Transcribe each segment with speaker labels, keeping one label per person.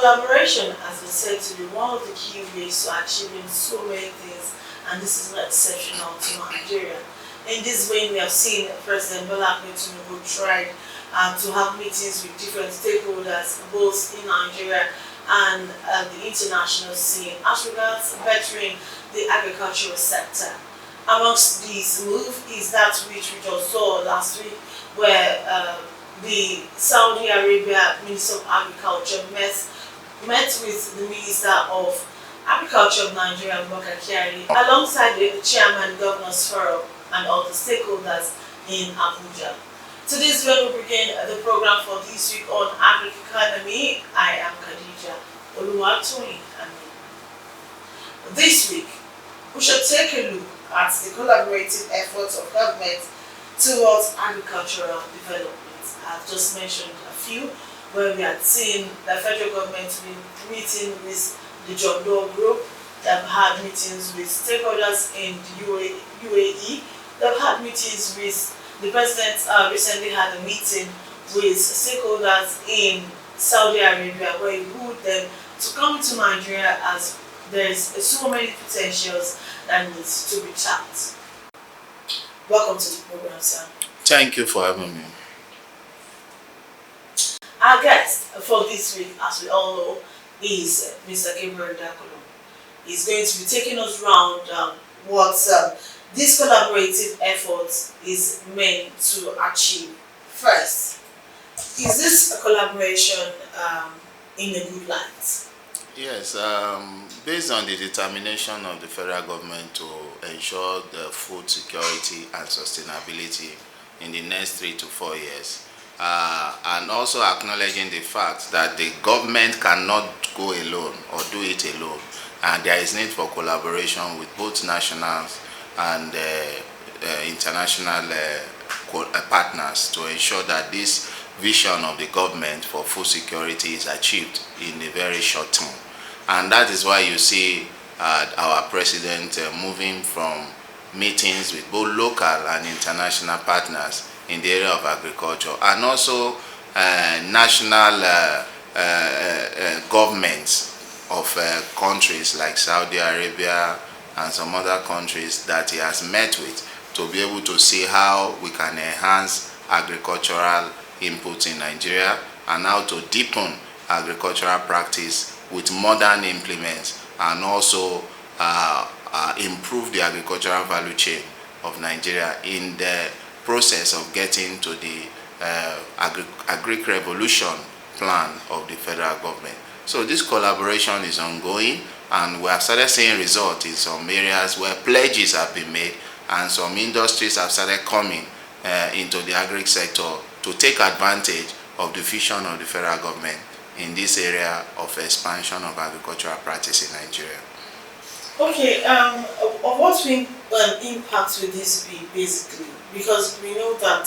Speaker 1: Collaboration has been said to be one of the key ways to achieving so many things, and this is not exceptional to Nigeria. In this vein, we have seen President Bola Ahmed Tinubu tried to have meetings with different stakeholders, both in Nigeria and the international scene, as regards bettering the agricultural sector. Amongst these moves is that which we just saw last week, where the Saudi Arabia Minister of Agriculture met with the Minister of Agriculture of Nigeria, Kyari, alongside the Chairman Governors Forum and all the stakeholders in Abuja. So this is where we begin the program for this week on Agric Economy. I am Khadija Oluwatoyin. This week, we should take a look at the collaborative efforts of government towards agricultural development. I've just mentioned a few, where we had seen the federal government meeting with the John Doe Group. They've had meetings with stakeholders in the UAE. They've had meetings with the president. Recently had a meeting with stakeholders in Saudi Arabia, where he wooed them to come to Nigeria, as there's so many potentials that needs to be tapped. Welcome to the program, sir.
Speaker 2: Thank you for having me.
Speaker 1: Our guest for this week, as we all know, is Mr. Gabriel Dakolo. He's going to be taking us around what this collaborative effort is meant to achieve. First, is this a collaboration in a good light?
Speaker 2: Yes, based on the determination of the federal government to ensure the food security and sustainability in the next 3 to 4 years, and also acknowledging the fact that the government cannot go alone or do it alone, and there is need for collaboration with both nationals and international partners to ensure that this vision of the government for food security is achieved in a very short term. And that is why you see our president moving from meetings with both local and international partners in the area of agriculture, and also national governments of countries like Saudi Arabia and some other countries that he has met with, to be able to see how we can enhance agricultural input in Nigeria and how to deepen agricultural practice with modern implements, and also improve the agricultural value chain of Nigeria in the process of getting to the Agric revolution plan of the federal government. So this collaboration is ongoing, and we have started seeing results in some areas where pledges have been made, and some industries have started coming into the agric sector to take advantage of the vision of the federal government in this area of expansion of agricultural practice in Nigeria.
Speaker 1: Okay, what impact will this be basically? Because we know that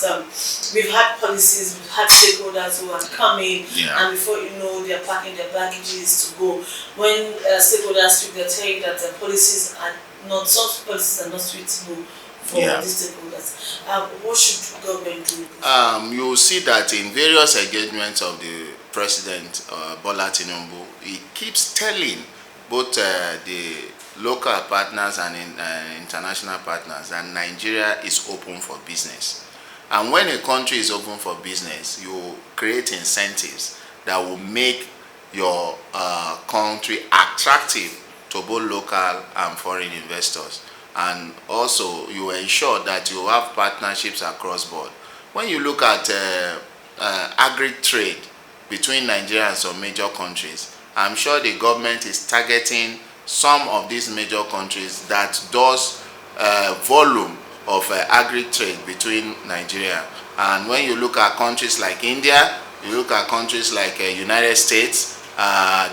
Speaker 1: we've had policies, we've had stakeholders who have come in, and before you know, they're packing their baggages to go. When stakeholders speak, they tell you that policies are not, such policies are not suitable for these stakeholders. What should government do?
Speaker 2: You will see that in various engagements of the President Bola Tinubu, he keeps telling both the local partners and international partners that Nigeria is open for business. And when a country is open for business, you create incentives that will make your country attractive to both local and foreign investors. And also you ensure that you have partnerships across board. When you look at agri trade between Nigeria and some major countries, I'm sure the government is targeting some of these major countries that does volume of agri trade between Nigeria. And when you look at countries like India, you look at countries like United States,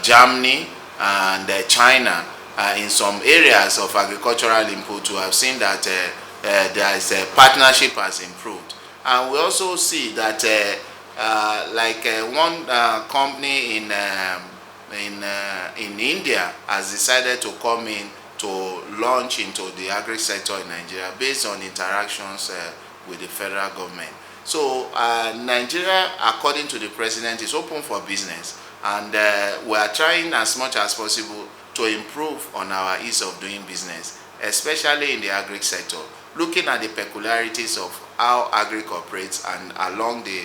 Speaker 2: Germany, and China, in some areas of agricultural input, we have seen that there is a partnership has improved. And we also see that one company in India has decided to come in to launch into the agri sector in Nigeria based on interactions with the federal government. So Nigeria, according to the president, is open for business, and we are trying as much as possible to improve on our ease of doing business, especially in the agric sector, looking at the peculiarities of how agric operates and along the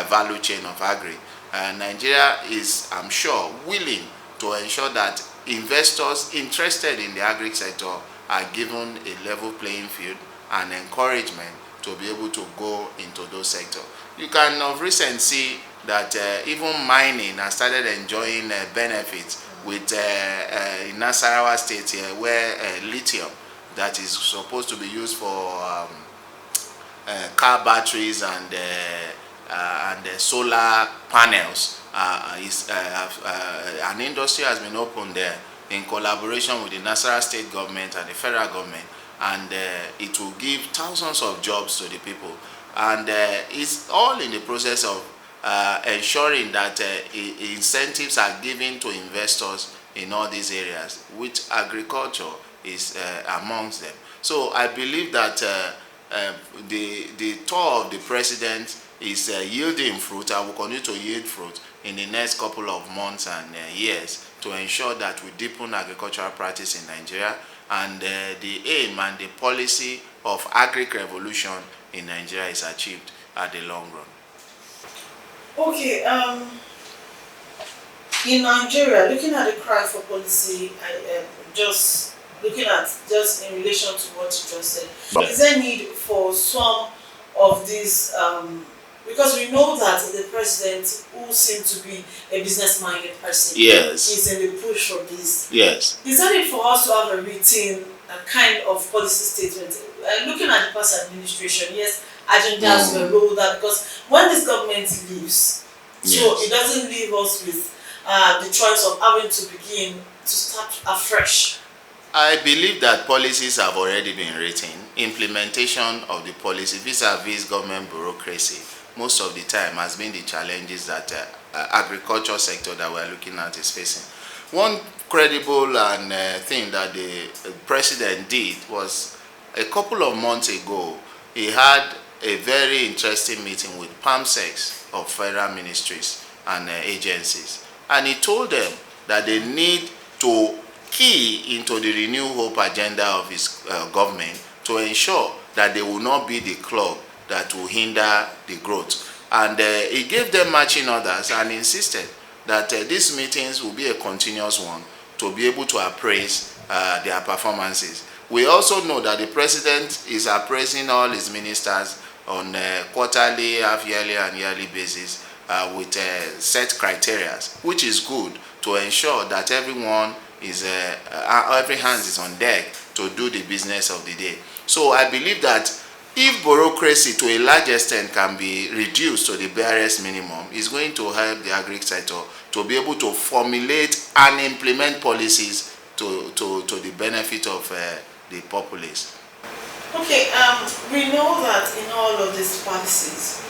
Speaker 2: value chain of agri. Nigeria is, I'm sure, willing to ensure that investors interested in the agric sector are given a level playing field and encouragement to be able to go into those sectors. You can of recent see that even mining has started enjoying benefits with in Nasarawa state here, where lithium that is supposed to be used for car batteries and solar panels an industry has been opened there in collaboration with the Nasarawa state government and the federal government, and it will give thousands of jobs to the people, and it's all in the process of ensuring that incentives are given to investors in all these areas, which agriculture is amongst them. So I believe that the tour of the president is yielding fruit and will continue to yield fruit in the next couple of months and years to ensure that we deepen agricultural practice in Nigeria, and the aim and the policy of agric revolution in Nigeria is achieved at the long run.
Speaker 1: Okay, in Nigeria, looking at the cry for policy, just looking at just in relation to what you just said, is there need for some of these, because we know that the president, who seems to be a business-minded person,
Speaker 2: Yes,
Speaker 1: is in the push for this.
Speaker 2: yes.
Speaker 1: Is that it for us to have a written kind of policy statement? Looking at the past administration, yes, agendas were rolled out, because when this government leaves, so
Speaker 2: Yes.
Speaker 1: it doesn't leave us with the choice of having to begin to start afresh.
Speaker 2: I believe that policies have already been written. Implementation of the policy vis-a-vis government bureaucracy most of the time has been the challenges that agriculture sector that we're looking at is facing. One credible and thing that the president did was a couple of months ago, he had a very interesting meeting with PAMSECs of federal ministries and agencies, and he told them that they need to key into the Renew Hope agenda of his government to ensure that they will not be the club that will hinder the growth. And he gave them marching orders and insisted that these meetings will be a continuous one to be able to appraise their performances. We also know that the president is appraising all his ministers on quarterly, half-yearly and yearly basis with set criteria, which is good to ensure that everyone is, every hand is on deck to do the business of the day. So I believe that if bureaucracy to a large extent can be reduced to the barest minimum, it's going to help the agric sector to be able to formulate and implement policies to the benefit of the populace.
Speaker 1: Okay, we know that in all of these policies,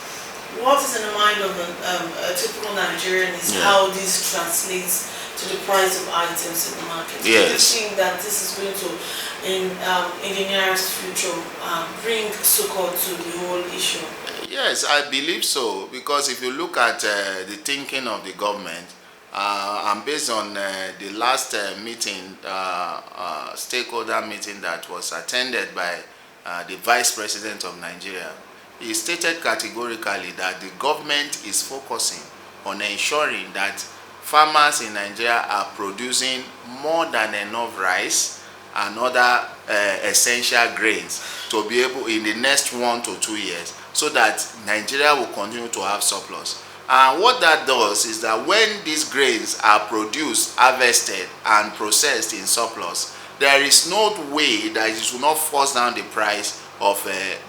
Speaker 1: what is in the mind of a typical Nigerian is how this translates to the price of items in the market.
Speaker 2: Yes.
Speaker 1: Do you think that this is going to, in the nearest future, bring succor to the whole issue?
Speaker 2: Yes, I believe so, because if you look at the thinking of the government, and based on the last meeting, stakeholder meeting that was attended by the Vice President of Nigeria, he stated categorically that the government is focusing on ensuring that farmers in Nigeria are producing more than enough rice and other essential grains to be able in the next 1 to 2 years, so that Nigeria will continue to have surplus. And what that does is that when these grains are produced, harvested and processed in surplus, there is no way that it will not force down the price of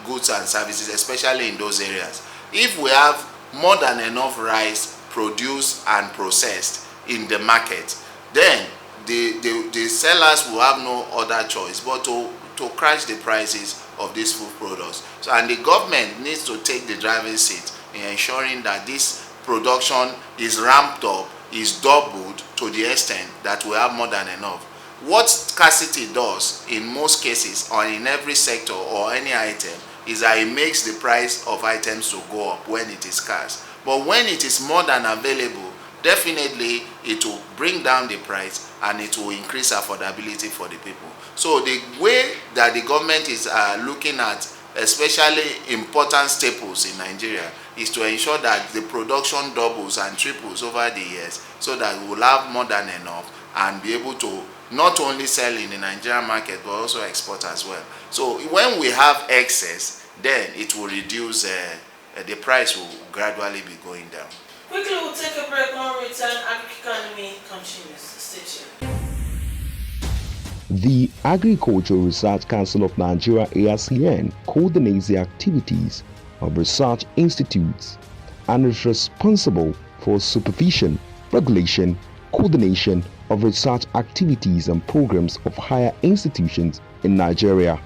Speaker 2: goods and services, especially in those areas. If we have more than enough rice produced and processed in the market, then the sellers will have no other choice but to crash the prices of these food products. So, and the government needs to take the driving seat in ensuring that this production is ramped up, is doubled to the extent that we have more than enough. What scarcity does in most cases or in every sector or any item is that it makes the price of items to go up when it is scarce. But when it is more than available, definitely it will bring down the price and it will increase affordability for the people. So the way that the government is looking at especially important staples in Nigeria is to ensure that the production doubles and triples over the years, so that we will have more than enough and be able to not only sell in the Nigerian market but also export as well. So when we have excess, then it will reduce, the price will gradually be going down.
Speaker 1: Quickly, we'll take a break. When we return, Agric economy continues. Stay tuned.
Speaker 3: The Agricultural Research Council of Nigeria (ARCN) coordinates the activities of research institutes and is responsible for supervision, regulation, coordination of research activities and programs of higher institutions in Nigeria.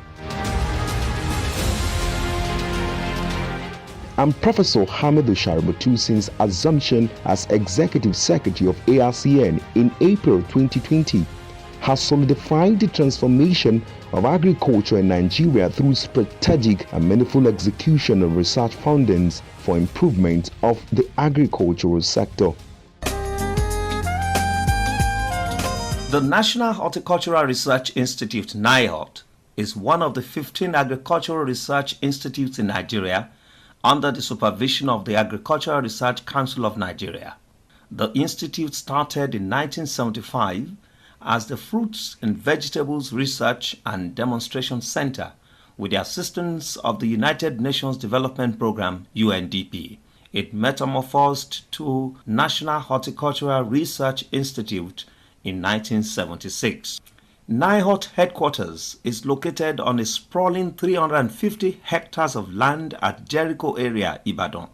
Speaker 3: And Professor Hamidu Shaributu, since assumption as Executive Secretary of ARCN in April 2020, has solidified the transformation of agriculture in Nigeria through strategic and meaningful execution of research findings for improvement of the agricultural sector.
Speaker 4: The National Horticultural Research Institute, NIHORT, is one of the 15 agricultural research institutes in Nigeria under the supervision of the Agricultural Research Council of Nigeria. The institute started in 1975 as the Fruits and Vegetables Research and Demonstration Center with the assistance of the United Nations Development Programme (UNDP). It metamorphosed to National Horticultural Research Institute in 1976. NIHORT headquarters is located on a sprawling 350 hectares of land at Jericho area, Ibadan.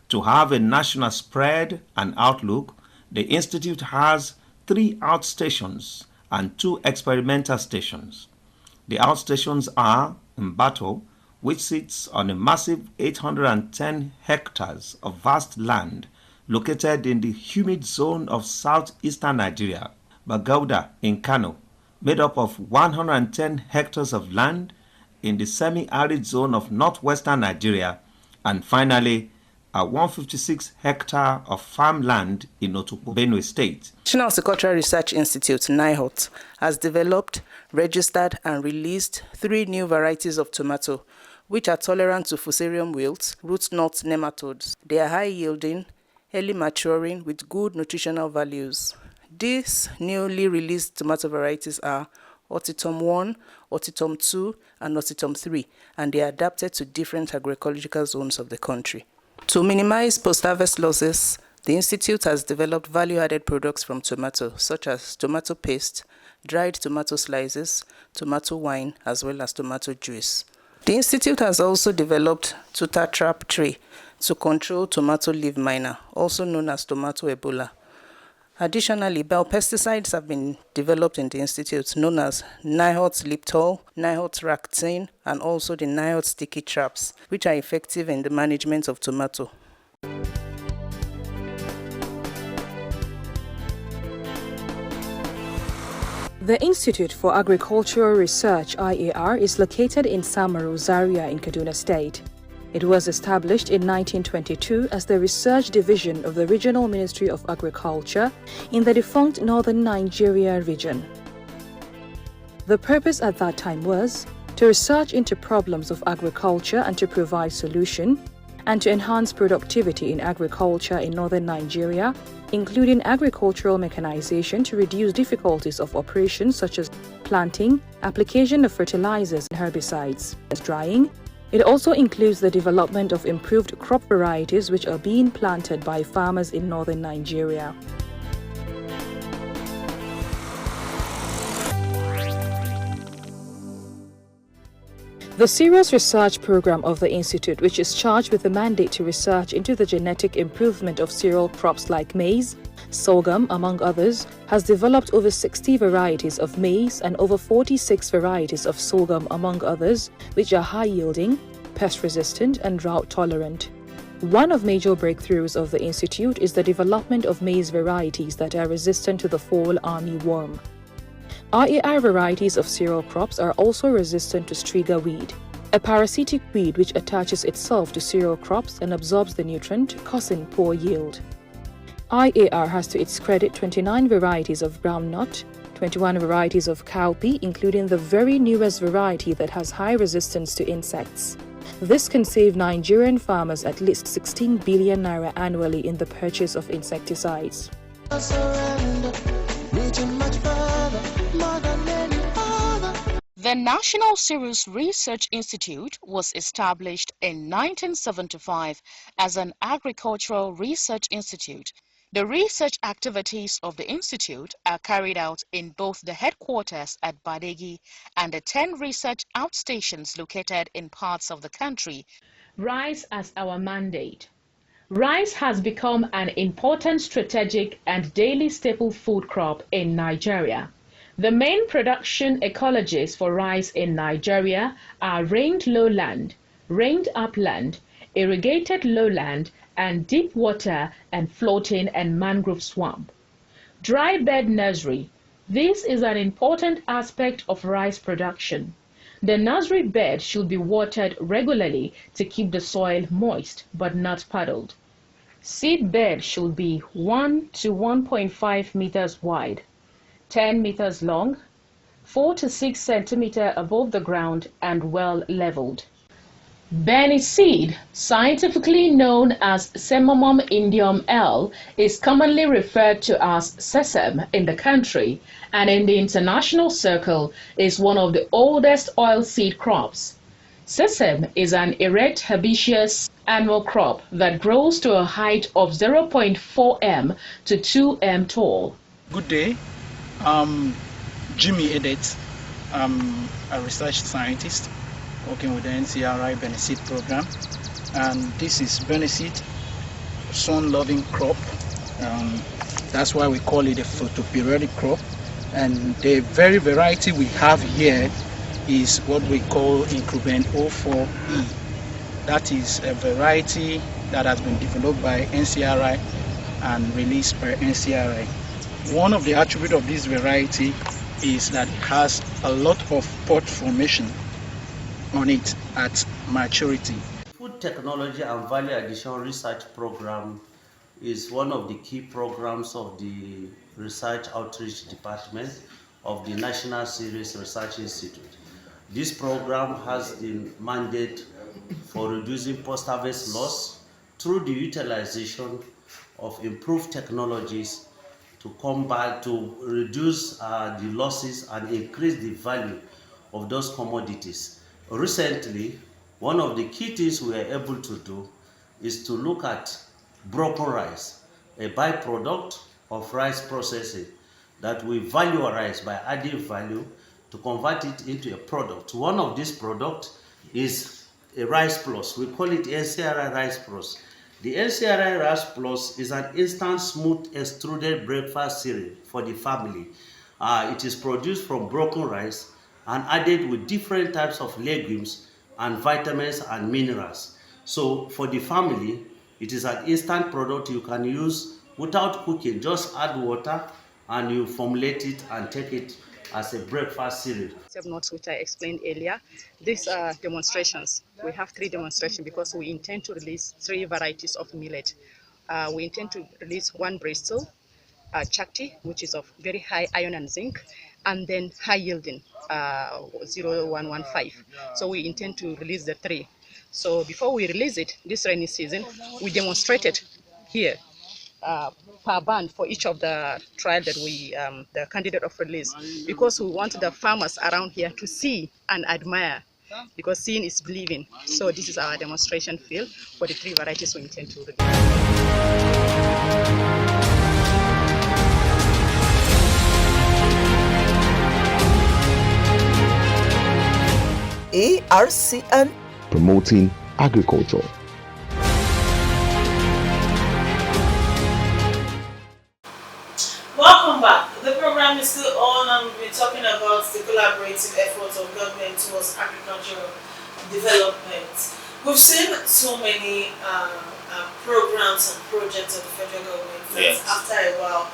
Speaker 4: To have a national spread and outlook, the institute has 3 outstations and 2 experimental stations. The outstations are Mbato, which sits on a massive 810 hectares of vast land located in the humid zone of southeastern Nigeria, Bagauda in Kano, made up of 110 hectares of land in the semi-arid zone of northwestern Nigeria, and finally a 156 hectare of farmland in Otukpo, Benue State.
Speaker 5: National Horticultural Research Institute, NIHORT, has developed, registered and released 3 new varieties of tomato, which are tolerant to Fusarium wilt, root knot nematodes. They are high yielding, early maturing with good nutritional values. These newly released tomato varieties are Ortitum 1, Ortitum 2 and Ortitum 3, and they are adapted to different agroecological zones of the country. To minimize post-harvest losses, the Institute has developed value-added products from tomato, such as tomato paste, dried tomato slices, tomato wine, as well as tomato juice. The Institute has also developed Tuta Trap Tray to control tomato leaf miner, also known as tomato Ebola. Additionally, biopesticides have been developed in the Institute, known as NIHORT Liptol, NIHORT Ractine, and also the NIHORT Sticky Traps, which are effective in the management of tomato.
Speaker 6: The Institute for Agricultural Research (IAR) is located in Samaru, Zaria in Kaduna State. It was established in 1922 as the research division of the Regional Ministry of Agriculture in the defunct Northern Nigeria region. The purpose at that time was to research into problems of agriculture and to provide solution, and to enhance productivity in agriculture in Northern Nigeria, including agricultural mechanization to reduce difficulties of operations such as planting, application of fertilizers and herbicides, drying. It also includes the development of improved crop varieties which are being planted by farmers in northern Nigeria. The Cereals Research Program of the Institute, which is charged with the mandate to research into the genetic improvement of cereal crops like maize, sorghum, among others, has developed over 60 varieties of maize and over 46 varieties of sorghum, among others, which are high-yielding, pest-resistant and drought-tolerant. One of major breakthroughs of the Institute is the development of maize varieties that are resistant to the fall army worm. RAR varieties of cereal crops are also resistant to striga weed, a parasitic weed which attaches itself to cereal crops and absorbs the nutrient, causing poor yield. IAR has to its credit 29 varieties of groundnut, 21 varieties of cowpea, including the very newest variety that has high resistance to insects. This can save Nigerian farmers at least 16 billion naira annually in the purchase of insecticides.
Speaker 7: The National Cereals Research Institute was established in 1975 as an agricultural research institute. The research activities of the institute are carried out in both the headquarters at Badegi and the 10 research outstations located in parts of the country.
Speaker 8: Rice as our mandate. Rice has become an important strategic and daily staple food crop in Nigeria. The main production ecologies for rice in Nigeria are rained lowland, rained upland, irrigated lowland, and deep water and floating and mangrove swamp. Dry bed nursery. This is an important aspect of rice production. The nursery bed should be watered regularly to keep the soil moist but not puddled. Seed bed should be 1 to 1.5 meters wide, 10 meters long, 4 to 6 centimeters above the ground, and well leveled. Benny seed, scientifically known as Semomum indium L, is commonly referred to as sesame in the country and in the international circle is one of the oldest oilseed crops. Sesame is an erect herbaceous annual crop that grows to a height of 0.4 m to 2 m tall.
Speaker 9: Good day. I'm Jimmy Edet. I'm a research scientist working with the NCRI Beneseed program, and this is Beneseed, sun-loving crop. That's why we call it a photoperiodic crop. And the very variety we have here is what we call Incruben 04E. That is a variety that has been developed by NCRI and released by NCRI. One of the attributes of this variety is that it has a lot of pod formation on it at maturity.
Speaker 4: Food technology and value addition research program is one of the key programs of the research outreach department of the National Cereals Research Institute. This program has the mandate for reducing post-harvest loss through the utilization of improved technologies to combat, to reduce the losses and increase the value of those commodities. Recently, one of the key things we are able to do is to look at broken rice, a byproduct of rice processing, that we value rice by adding value to convert it into a product. One of these products is a Rice Plus. We call it NCRI Rice Plus. The NCRI Rice Plus is an instant smooth extruded breakfast cereal for the family. It is produced from broken rice and added with different types of legumes and vitamins and minerals. So for the family, it is an instant product you can use without cooking. Just add water and you formulate it and take it as a breakfast cereal.
Speaker 10: Notes which I explained earlier, these are demonstrations. We have 3 demonstrations because we intend to release 3 varieties of millet. We intend to release one Bristol, Chakti, which is of very high iron and zinc, and then high yielding 0115. So we intend to release the 3. So before we release it this rainy season, we demonstrated here per band for each of the trial that we the candidate of release, because we want the farmers around here to see and admire, because seeing is believing. So this is our demonstration field for the 3 varieties we intend to release.
Speaker 11: ARCN,
Speaker 3: promoting agriculture.
Speaker 1: Welcome back. The program is still on and we've been talking about the collaborative efforts of government towards agricultural development. We've seen so many programs and projects of the federal government that after a while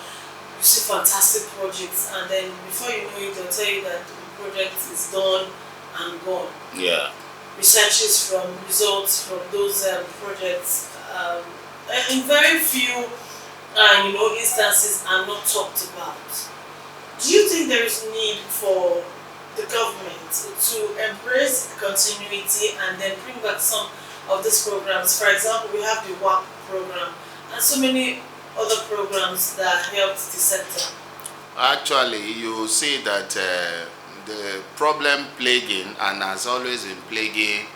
Speaker 1: you see fantastic projects, and then before you know it they'll tell you that the project is done and gone.
Speaker 2: Yeah.
Speaker 1: Researches from results from those projects, and very few instances are not talked about. Do you think there is need for the government to embrace continuity and then bring back some of these programs? For example, we have the WAP program and so many other programs that helped the sector.
Speaker 2: Actually, you see that the problem plaguing and has always been plaguing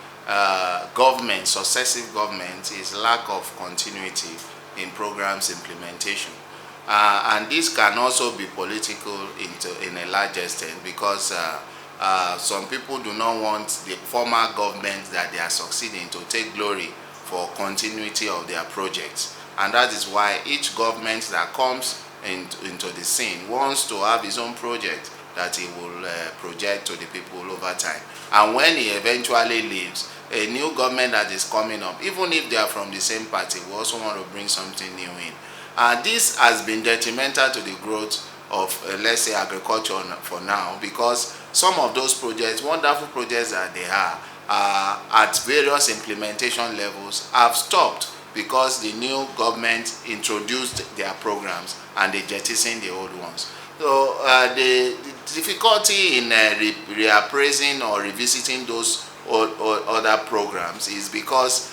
Speaker 2: government, successive governments, is lack of continuity in programs implementation. And this can also be political in a large extent, because some people do not want the former government that they are succeeding to take glory for continuity of their projects. And that is why each government that comes into the scene wants to have his own project that he will project to the people over time. And when he eventually leaves, a new government that is coming up, even if they are from the same party, will also want to bring something new in. And this has been detrimental to the growth of, let's say, agriculture for now, because some of those projects, wonderful projects that they are at various implementation levels, have stopped because the new government introduced their programs and they jettisoned the old ones. So the difficulty in reappraising or revisiting those other programs is because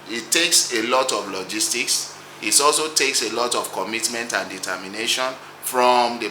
Speaker 2: it takes a lot of logistics. It also takes a lot of commitment and determination from the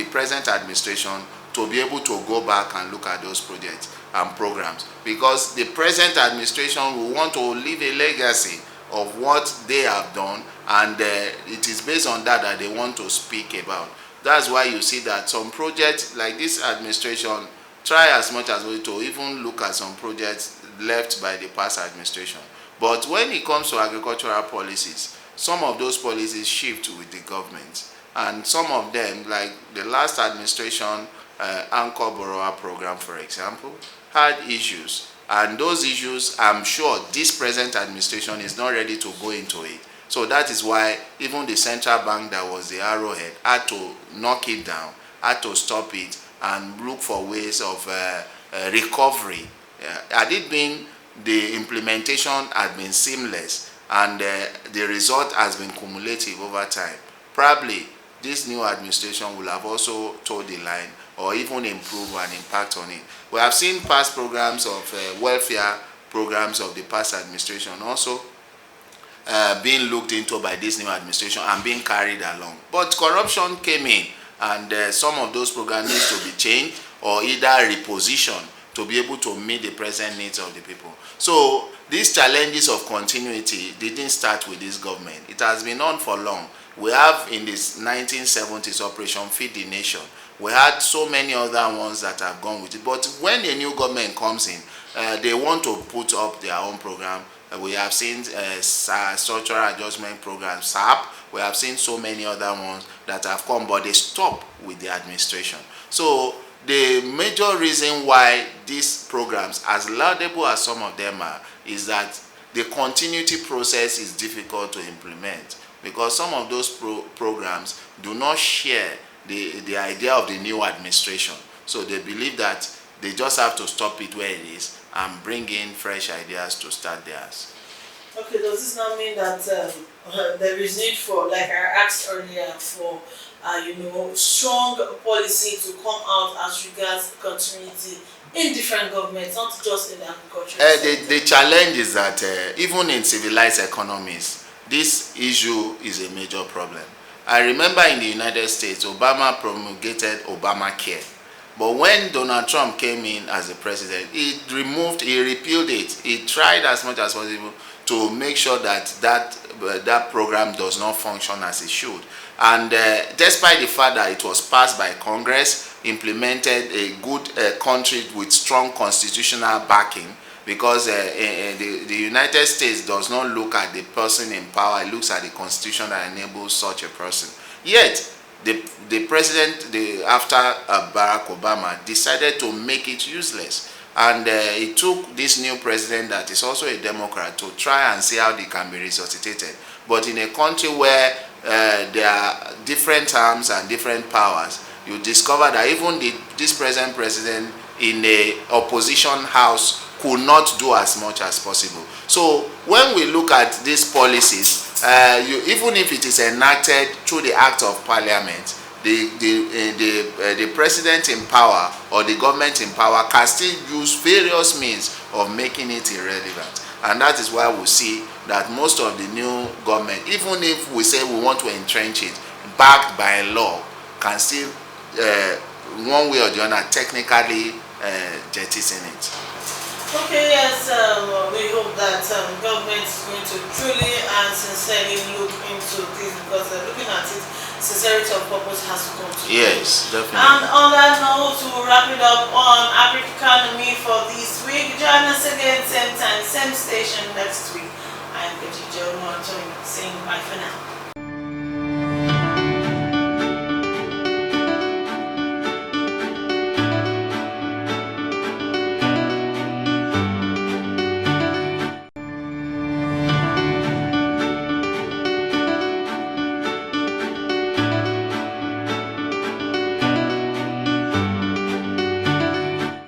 Speaker 2: present administration to be able to go back and look at those projects and programs, because the present administration will want to leave a legacy of what they have done, and it is based on that that they want to speak about. That's why you see that some projects like this administration try as much as possible to even look at some projects left by the past administration. But when it comes to agricultural policies, some of those policies shift with the government, and some of them, like the last administration Anchor Borrower Program, for example, had issues, and those issues, I'm sure this present administration is not ready to go into it. So that is why even the central bank that was the arrowhead had to knock it down, had to stop it and look for ways of recovery. Had it been the implementation had been seamless and the result has been cumulative over time, probably this new administration will have also toed the line or even improve and impact on it. We have seen past programs of welfare programs of the past administration also being looked into by this new administration and being carried along. But corruption came in, and some of those programs need to be changed or either repositioned to be able to meet the present needs of the people. So these challenges of continuity didn't start with this government. It has been on for long. We have in this 1970s Operation Feed the Nation. We had so many other ones that have gone with it. But when a new government comes in, they want to put up their own program. We have seen structural adjustment programs, SAP. We have seen so many other ones that have come, but they stop with the administration. So the major reason why these programs, as laudable as some of them are, is that the continuity process is difficult to implement, because some of those programs do not share the idea of the new administration. So they believe that they just have to stop it where it is and bring in fresh ideas to start theirs.
Speaker 1: Okay, does this now mean that there is need for, like I asked earlier, for strong policy to come out as regards continuity in different governments, not just in agriculture?
Speaker 2: The challenge is that even in civilized economies, this issue is a major problem. I remember in the United States, Obama promulgated Obamacare. But when Donald Trump came in as the president, he repealed it. He tried as much as possible to make sure that program does not function as it should. And despite the fact that it was passed by Congress, implemented a good country with strong constitutional backing, because the United States does not look at the person in power, it looks at the constitution that enables such a person. Yet, the president, after Barack Obama, decided to make it useless. And it took this new president that is also a Democrat to try and see how they can be resuscitated. But in a country where there are different terms and different powers, you discover that even this present president in a opposition house could not do as much as possible. So when we look at these policies, even if it is enacted through the act of parliament, the president in power or the government in power can still use various means of making it irrelevant. And that is why we see that most of the new government, even if we say we want to entrench it, backed by law, can still, one way or the other, technically jettison it.
Speaker 1: Okay, yes, we hope that government is going to truly and sincerely look into this, because looking at it, sincerity of purpose has to come to
Speaker 2: Yes, definitely.
Speaker 1: And on that note, to wrap it up on Agric Economy for this week, join us again, same time, same station next week. I am Kajija Montoya saying bye for now.